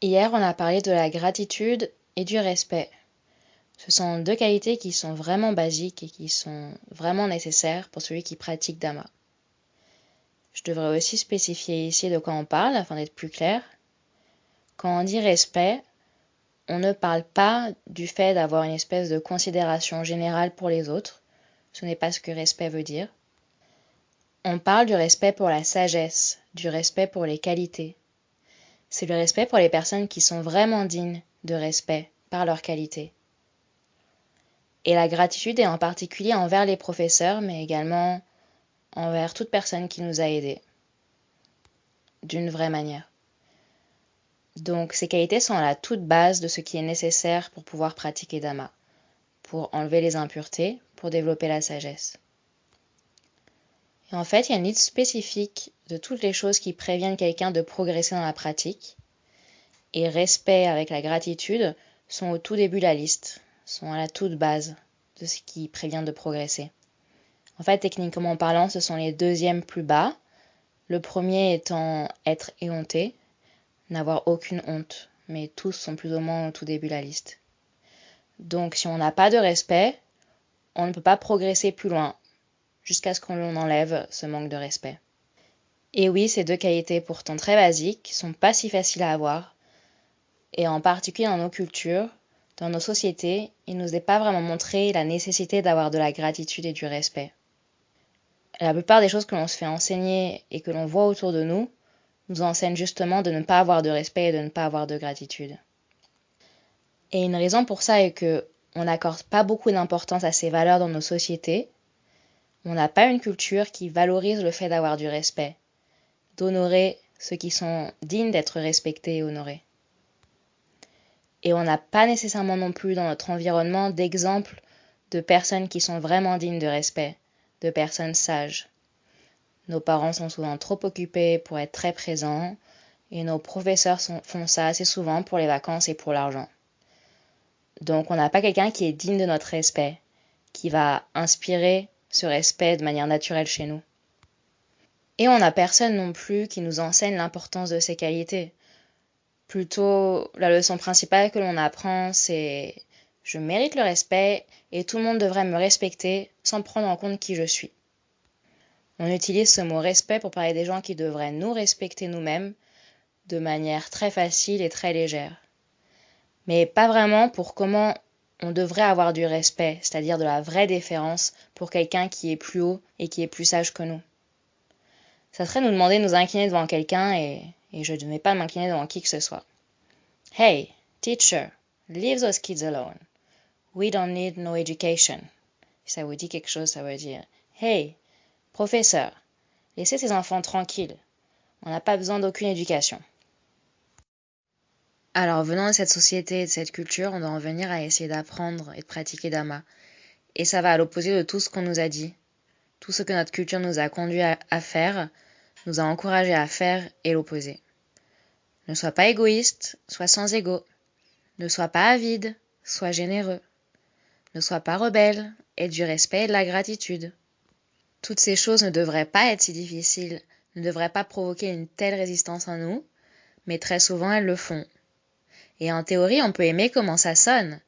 Hier, on a parlé de la gratitude et du respect. Ce sont deux qualités qui sont vraiment basiques et qui sont vraiment nécessaires pour celui qui pratique Dhamma. Je devrais aussi spécifier ici de quoi on parle afin d'être plus clair. Quand on dit respect, on ne parle pas du fait d'avoir une espèce de considération générale pour les autres. Ce n'est pas ce que respect veut dire. On parle du respect pour la sagesse, du respect pour les qualités. C'est le respect pour les personnes qui sont vraiment dignes de respect par leurs qualités. Et la gratitude est en particulier envers les professeurs, mais également envers toute personne qui nous a aidés, d'une vraie manière. Donc ces qualités sont à la toute base de ce qui est nécessaire pour pouvoir pratiquer Dhamma, pour enlever les impuretés, pour développer la sagesse. Et en fait, il y a une liste spécifique de toutes les choses qui préviennent quelqu'un de progresser dans la pratique, et respect avec la gratitude sont au tout début de la liste, sont à la toute base de ce qui prévient de progresser. En fait, techniquement parlant, ce sont les deuxièmes plus bas. Le premier étant être éhonté, n'avoir aucune honte, mais tous sont plus ou moins au tout début de la liste. Donc si on n'a pas de respect, on ne peut pas progresser plus loin, jusqu'à ce qu'on enlève ce manque de respect. Et oui, ces deux qualités pourtant très basiques sont pas si faciles à avoir, et en particulier dans nos cultures, dans nos sociétés, il nous est pas vraiment montré la nécessité d'avoir de la gratitude et du respect. La plupart des choses que l'on se fait enseigner et que l'on voit autour de nous enseignent justement de ne pas avoir de respect et de ne pas avoir de gratitude. Et une raison pour ça est que on n'accorde pas beaucoup d'importance à ces valeurs dans nos sociétés. On n'a pas une culture qui valorise le fait d'avoir du respect, d'honorer ceux qui sont dignes d'être respectés et honorés. Et on n'a pas nécessairement non plus dans notre environnement d'exemples de personnes qui sont vraiment dignes de respect, de personnes sages. Nos parents sont souvent trop occupés pour être très présents et nos professeurs font ça assez souvent pour les vacances et pour l'argent. Donc on n'a pas quelqu'un qui est digne de notre respect, qui va inspirer ce respect de manière naturelle chez nous. Et on n'a personne non plus qui nous enseigne l'importance de ces qualités. Plutôt, la leçon principale que l'on apprend, c'est « je mérite le respect et tout le monde devrait me respecter sans prendre en compte qui je suis ». On utilise ce mot respect pour parler des gens qui devraient nous respecter nous-mêmes de manière très facile et très légère. Mais pas vraiment pour comment on devrait avoir du respect, c'est-à-dire de la vraie déférence pour quelqu'un qui est plus haut et qui est plus sage que nous. Ça serait nous demander de nous incliner devant quelqu'un et je ne vais pas m'incliner devant qui que ce soit. Hey, teacher, leave those kids alone. We don't need no education. Si ça vous dit quelque chose, ça veut dire Hey, professeur, laissez ces enfants tranquilles. On n'a pas besoin d'aucune éducation. Alors, venant de cette société et de cette culture, on doit en venir à essayer d'apprendre et de pratiquer Dhamma. Et ça va à l'opposé de tout ce qu'on nous a dit. Tout ce que notre culture nous a conduit à faire, nous a encouragé à faire et l'opposé. Ne sois pas égoïste, sois sans ego. Ne sois pas avide, sois généreux. Ne sois pas rebelle, aie du respect et de la gratitude. Toutes ces choses ne devraient pas être si difficiles, ne devraient pas provoquer une telle résistance en nous, mais très souvent elles le font. Et en théorie, on peut aimer comment ça sonne,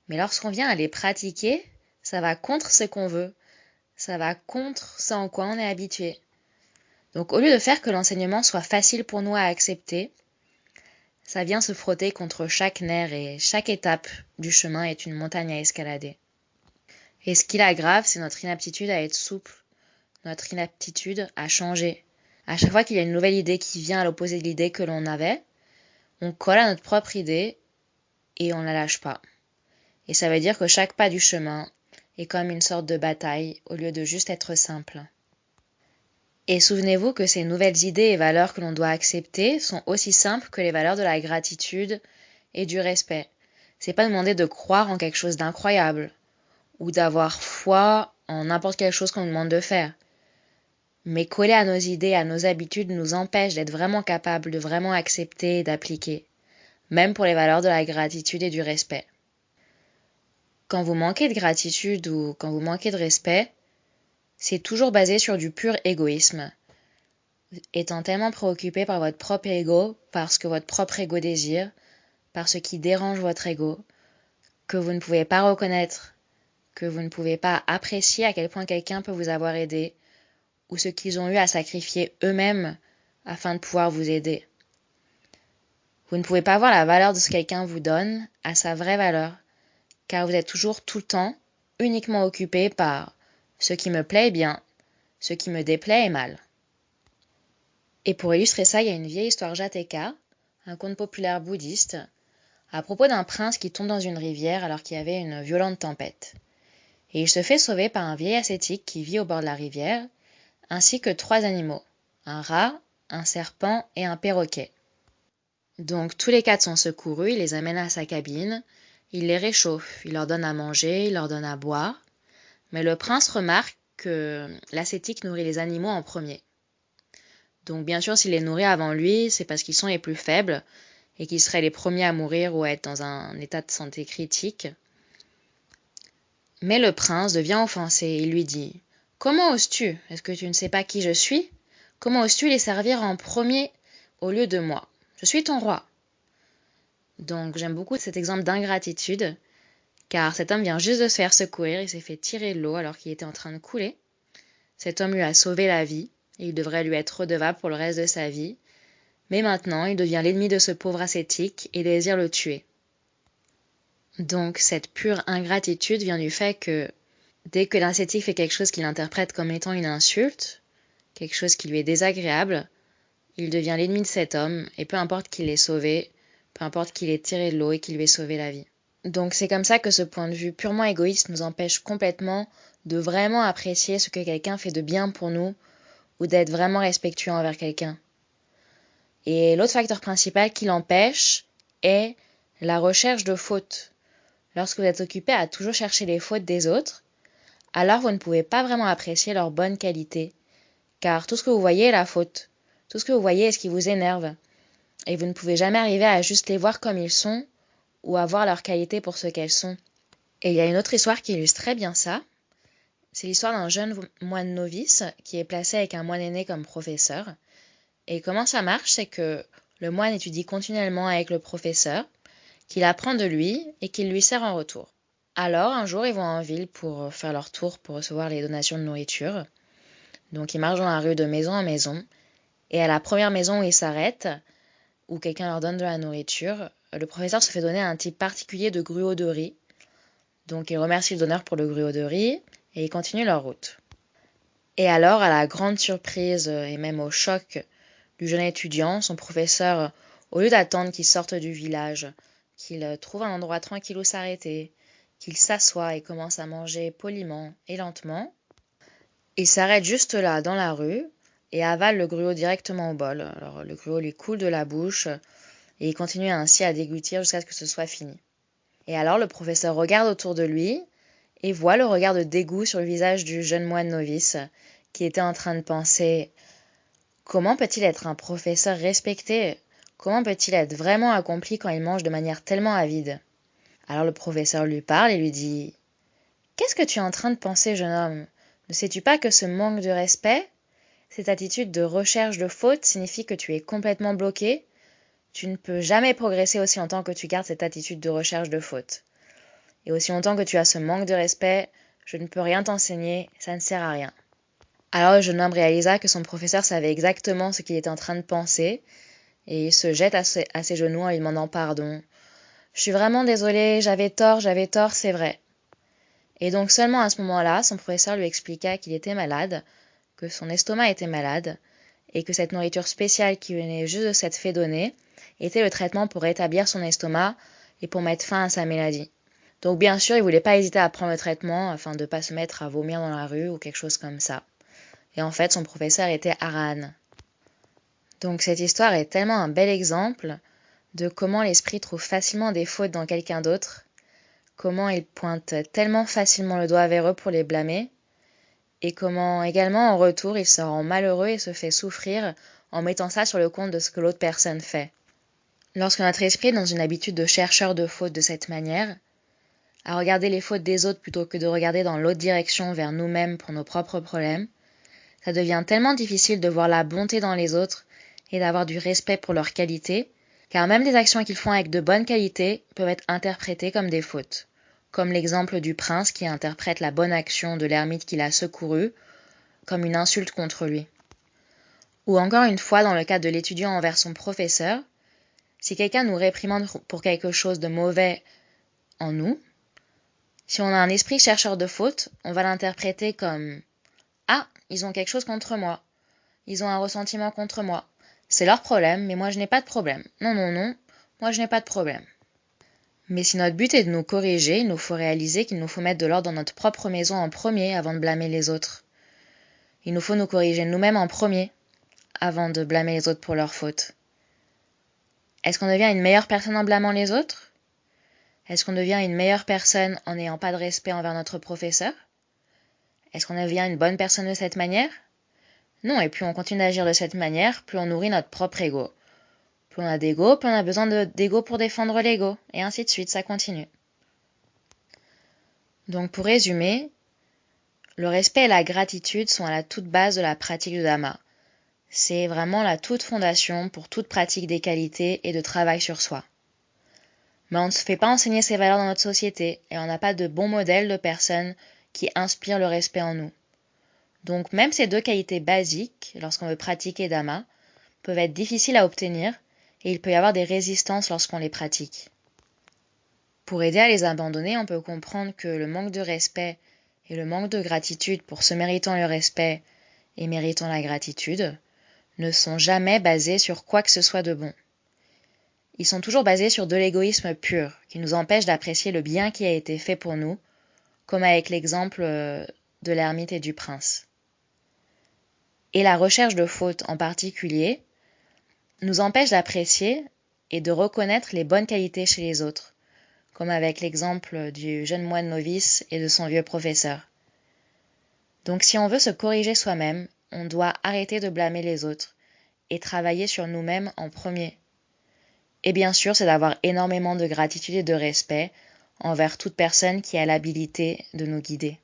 mais lorsqu'on vient à les pratiquer, ça va contre ce qu'on veut, ça va contre ce en quoi on est habitué. Donc au lieu de faire que l'enseignement soit facile pour nous à accepter, ça vient se frotter contre chaque nerf et chaque étape du chemin est une montagne à escalader. Et ce qui l'aggrave, c'est notre inaptitude à être souple, notre inaptitude à changer. À chaque fois qu'il y a une nouvelle idée qui vient à l'opposé de l'idée que l'on avait, on colle à notre propre idée et on ne la lâche pas. Et ça veut dire que chaque pas du chemin est comme une sorte de bataille au lieu de juste être simple. Et souvenez-vous que ces nouvelles idées et valeurs que l'on doit accepter sont aussi simples que les valeurs de la gratitude et du respect. C'est pas demander de croire en quelque chose d'incroyable ou d'avoir foi en n'importe quelle chose qu'on nous demande de faire. Mais coller à nos idées, à nos habitudes nous empêche d'être vraiment capables de vraiment accepter et d'appliquer, même pour les valeurs de la gratitude et du respect. Quand vous manquez de gratitude ou quand vous manquez de respect, c'est toujours basé sur du pur égoïsme. étant tellement préoccupé par votre propre ego, par ce que votre propre ego désire, par ce qui dérange votre ego, que vous ne pouvez pas reconnaître, que vous ne pouvez pas apprécier à quel point quelqu'un peut vous avoir aidé, ou ce qu'ils ont eu à sacrifier eux-mêmes afin de pouvoir vous aider. Vous ne pouvez pas voir la valeur de ce que quelqu'un vous donne à sa vraie valeur, car vous êtes toujours tout le temps uniquement occupé par ce qui me plaît est bien, ce qui me déplaît est mal. Et pour illustrer ça, il y a une vieille histoire Jataka, un conte populaire bouddhiste, à propos d'un prince qui tombe dans une rivière alors qu'il y avait une violente tempête. Et il se fait sauver par un vieil ascétique qui vit au bord de la rivière, ainsi que 3 animaux, un rat, un serpent et un perroquet. Donc tous les 4 sont secourus, il les amène à sa cabine, il les réchauffe, il leur donne à manger, il leur donne à boire, mais le prince remarque que l'ascétique nourrit les animaux en premier. Donc bien sûr, s'il les nourrit avant lui, c'est parce qu'ils sont les plus faibles et qu'ils seraient les premiers à mourir ou à être dans un état de santé critique. Mais le prince devient offensé et il lui dit « Comment oses-tu? Est-ce que tu ne sais pas qui je suis? Comment oses-tu les servir en premier au lieu de moi? Je suis ton roi. » Donc j'aime beaucoup cet exemple d'ingratitude, car cet homme vient juste de se faire secourir, il s'est fait tirer de l'eau alors qu'il était en train de couler. Cet homme lui a sauvé la vie, et il devrait lui être redevable pour le reste de sa vie. Mais maintenant, il devient l'ennemi de ce pauvre ascétique et désire le tuer. Donc cette pure ingratitude vient du fait que dès que l'ascétique fait quelque chose qu'il interprète comme étant une insulte, quelque chose qui lui est désagréable, il devient l'ennemi de cet homme, et peu importe qu'il l'ait sauvé, peu importe qu'il ait tiré de l'eau et qu'il lui ait sauvé la vie. Donc c'est comme ça que ce point de vue purement égoïste nous empêche complètement de vraiment apprécier ce que quelqu'un fait de bien pour nous, ou d'être vraiment respectueux envers quelqu'un. Et l'autre facteur principal qui l'empêche est la recherche de fautes. Lorsque vous êtes occupé à toujours chercher les fautes des autres, alors vous ne pouvez pas vraiment apprécier leurs bonnes qualités, car tout ce que vous voyez est la faute. Tout ce que vous voyez est ce qui vous énerve. Et vous ne pouvez jamais arriver à juste les voir comme ils sont, ou à voir leurs qualités pour ce qu'elles sont. Et il y a une autre histoire qui illustre très bien ça. C'est l'histoire d'un jeune moine novice qui est placé avec un moine aîné comme professeur. Et comment ça marche, c'est que le moine étudie continuellement avec le professeur, qu'il apprend de lui et qu'il lui sert en retour. Alors, un jour, ils vont en ville pour faire leur tour pour recevoir les donations de nourriture. Donc, ils marchent dans la rue de maison en maison. Et à la première maison où ils s'arrêtent, où quelqu'un leur donne de la nourriture, le professeur se fait donner un type particulier de gruau de riz. Donc, il remercie le donneur pour le gruau de riz et ils continuent leur route. Et alors, à la grande surprise et même au choc du jeune étudiant, son professeur, au lieu d'attendre qu'il sorte du village, qu'il trouve un endroit tranquille où s'arrêter, qu'il s'assoie et commence à manger poliment et lentement, il s'arrête juste là, dans la rue, et avale le gruau directement au bol. Alors le gruau lui coule de la bouche, et il continue ainsi à déglutir jusqu'à ce que ce soit fini. Et alors le professeur regarde autour de lui, et voit le regard de dégoût sur le visage du jeune moine novice, qui était en train de penser « Comment peut-il être un professeur respecté? Comment peut-il être vraiment accompli quand il mange de manière tellement avide ?» Alors le professeur lui parle et lui dit « Qu'est-ce que tu es en train de penser, jeune homme? Ne sais-tu pas que ce manque de respect, cette attitude de recherche de fautes signifie que tu es complètement bloqué? Tu ne peux jamais progresser aussi longtemps que tu gardes cette attitude de recherche de fautes. Et aussi longtemps que tu as ce manque de respect, je ne peux rien t'enseigner, ça ne sert à rien. » Alors le jeune homme réalisa que son professeur savait exactement ce qu'il était en train de penser, et il se jette à ses genoux en lui demandant pardon. « Je suis vraiment désolé, j'avais tort, c'est vrai. » Et donc seulement à ce moment-là, son professeur lui expliqua qu'il était malade, que son estomac était malade, et que cette nourriture spéciale qui venait juste de s'être fait donner était le traitement pour rétablir son estomac et pour mettre fin à sa maladie. Donc bien sûr, il voulait pas hésiter à prendre le traitement afin de ne pas se mettre à vomir dans la rue ou quelque chose comme ça. Et en fait, son professeur était Arahan. Donc cette histoire est tellement un bel exemple de comment l'esprit trouve facilement des fautes dans quelqu'un d'autre, comment il pointe tellement facilement le doigt vers eux pour les blâmer, et comment également en retour il se rend malheureux et se fait souffrir en mettant ça sur le compte de ce que l'autre personne fait. Lorsque notre esprit est dans une habitude de chercheur de fautes de cette manière, à regarder les fautes des autres plutôt que de regarder dans l'autre direction vers nous-mêmes pour nos propres problèmes, ça devient tellement difficile de voir la bonté dans les autres et d'avoir du respect pour leurs qualités, car même des actions qu'ils font avec de bonnes qualités peuvent être interprétées comme des fautes, comme l'exemple du prince qui interprète la bonne action de l'ermite qu'il a secouru comme une insulte contre lui. Ou encore une fois dans le cas de l'étudiant envers son professeur, si quelqu'un nous réprimande pour quelque chose de mauvais en nous, si on a un esprit chercheur de fautes, on va l'interpréter comme « Ah, ils ont quelque chose contre moi. Ils ont un ressentiment contre moi. C'est leur problème, mais moi je n'ai pas de problème. Non, non, non, moi je n'ai pas de problème. » Mais si notre but est de nous corriger, il nous faut réaliser qu'il nous faut mettre de l'ordre dans notre propre maison en premier avant de blâmer les autres. Il nous faut nous corriger nous-mêmes en premier avant de blâmer les autres pour leurs fautes. Est-ce qu'on devient une meilleure personne en blâmant les autres ? Est-ce qu'on devient une meilleure personne en n'ayant pas de respect envers notre professeur ? Est-ce qu'on devient une bonne personne de cette manière ? Non, et plus on continue d'agir de cette manière, plus on nourrit notre propre ego. Plus on a d'ego, plus on a besoin d'ego pour défendre l'ego, et ainsi de suite, ça continue. Donc pour résumer, le respect et la gratitude sont à la toute base de la pratique de Dhamma. C'est vraiment la toute fondation pour toute pratique des qualités et de travail sur soi. Mais on ne se fait pas enseigner ces valeurs dans notre société et on n'a pas de bons modèles de personnes qui inspirent le respect en nous. Donc même ces deux qualités basiques, lorsqu'on veut pratiquer Dhamma, peuvent être difficiles à obtenir et il peut y avoir des résistances lorsqu'on les pratique. Pour aider à les abandonner, on peut comprendre que le manque de respect et le manque de gratitude pour ceux méritant le respect et méritant la gratitude ne sont jamais basés sur quoi que ce soit de bon. Ils sont toujours basés sur de l'égoïsme pur, qui nous empêche d'apprécier le bien qui a été fait pour nous, comme avec l'exemple de l'ermite et du prince. Et la recherche de fautes en particulier nous empêche d'apprécier et de reconnaître les bonnes qualités chez les autres, comme avec l'exemple du jeune moine novice et de son vieux professeur. Donc si on veut se corriger soi-même, on doit arrêter de blâmer les autres et travailler sur nous-mêmes en premier. Et bien sûr, c'est d'avoir énormément de gratitude et de respect envers toute personne qui a l'habilité de nous guider.